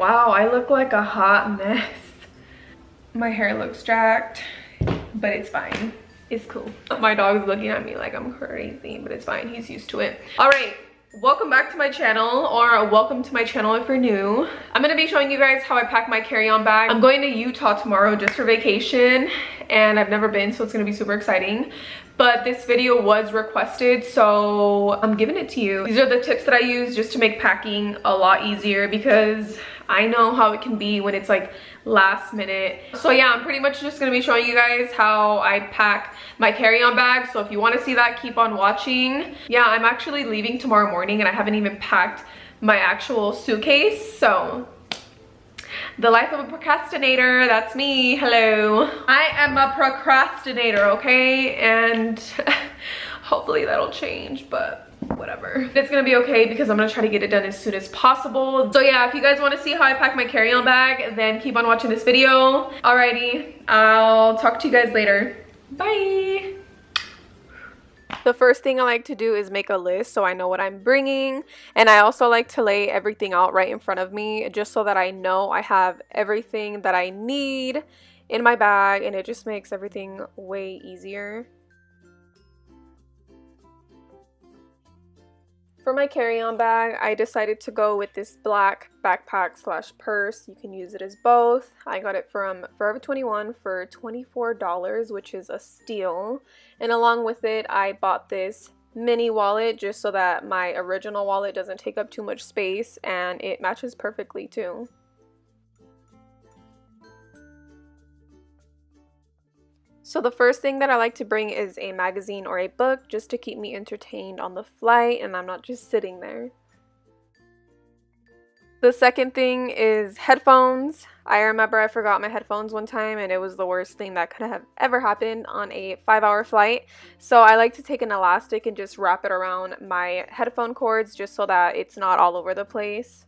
wow, I look like a hot mess. My hair looks jacked, but it's fine. It's cool. My dog's looking at me like I'm crazy, but it's fine. He's used to it. All right, welcome back to my channel, or welcome to my channel if you're new. I'm gonna be showing you guys how I pack my carry-on bag. I'm going to Utah tomorrow just for vacation, and I've never been, so it's gonna be super exciting. But this video was requested, so I'm giving it to you. These are the tips that I use just to make packing a lot easier, because I know how it can be when it's like last minute. So yeah, I'm pretty much just gonna be showing you guys how I pack my carry-on bag. So if you want to see that, keep on watching. Yeah, I'm actually leaving tomorrow morning and I haven't even packed my actual suitcase. So the life of a procrastinator, that's me. Hello. I am a procrastinator, okay? And hopefully that'll change, but whatever. It's gonna be okay because I'm gonna try to get it done as soon as possible. So yeah, if you guys want to see how I pack my carry-on bag, then keep on watching this video. Alrighty, I'll talk to you guys later. Bye. The first thing I like to do is make a list so I know what I'm bringing, and I also like to lay everything out right in front of me just so that I know I have everything that I need in my bag, and it just makes everything way easier. For my carry-on bag, I decided to go with this black backpack slash purse. You can use it as both. I got it from Forever 21 for $24, which is a steal. And along with it, I bought this mini wallet just so that my original wallet doesn't take up too much space, and it matches perfectly too. So the first thing that I like to bring is a magazine or a book just to keep me entertained on the flight and I'm not just sitting there. The second thing is headphones. I remember I forgot my headphones one time and it was the worst thing that could have ever happened on a 5-hour flight. So I like to take an elastic and just wrap it around my headphone cords just so that it's not all over the place.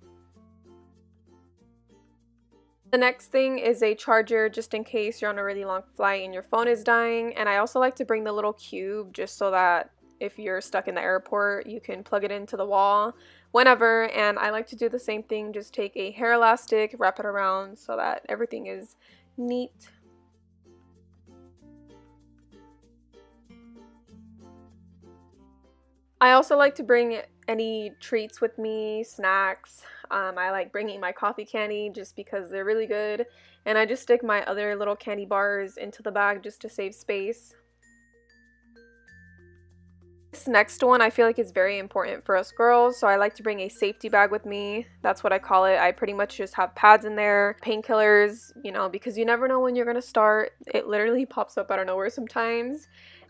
The next thing is a charger just in case you're on a really long flight and your phone is dying. And I also like to bring the little cube just so that if you're stuck in the airport, you can plug it into the wall whenever. And I like to do the same thing, just take a hair elastic, wrap it around so that everything is neat. I also like to bring any treats with me, snacks. I like bringing my coffee candy just because they're really good, and I just stick my other little candy bars into the bag just to save space. This next one I feel like is very important for us girls, so I like to bring a safety bag with me. That's what I call it. I pretty much just have pads in there, painkillers, you know, because you never know when you're gonna start. It literally pops up out of nowhere sometimes,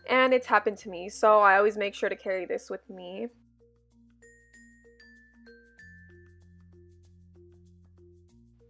and it's happened to me, so I always make sure to carry this with me.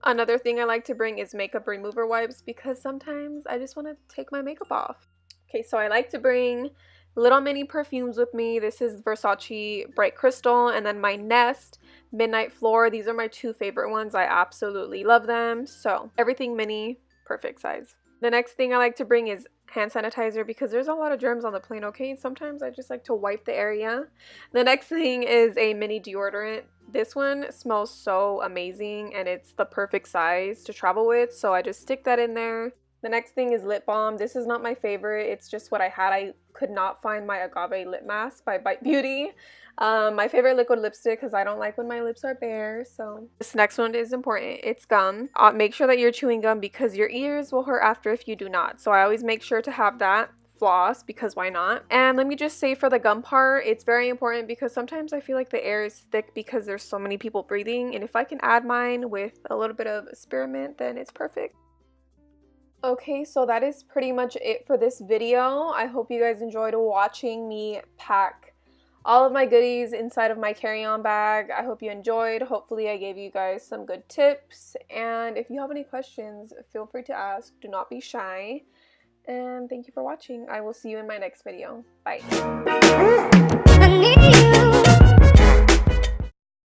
Another thing I like to bring is makeup remover wipes because sometimes I just want to take my makeup off. Okay, so I like to bring little mini perfumes with me. This is Versace Bright Crystal, and then my Nest Midnight Floor. These are my two favorite ones. I absolutely love them. So everything mini, perfect size. The next thing I like to bring is hand sanitizer because there's a lot of germs on the plane, okay? Sometimes I just like to wipe the area. The next thing is a mini deodorant. This one smells so amazing and it's the perfect size to travel with, so I just stick that in there. The next thing is lip balm. This is not my favorite, it's just what I had. I could not find my Agave lip mask by Bite Beauty. My favorite liquid lipstick because I don't like when my lips are bare. So this next one is important. It's gum. Make sure that you're chewing gum because your ears will hurt after if you do not. So I always make sure to have that. Floss because why not? And let me just say for the gum part, it's very important because sometimes I feel like the air is thick because there's so many people breathing, and if I can add mine with a little bit of spearmint, then it's perfect. Okay, so that is pretty much it for this video. I hope you guys enjoyed watching me pack all of my goodies inside of my carry-on bag. I hope you enjoyed. Hopefully I gave you guys some good tips, and if you have any questions, feel free to ask. Do not be shy. And thank you for watching. I will see you in my next video. Bye.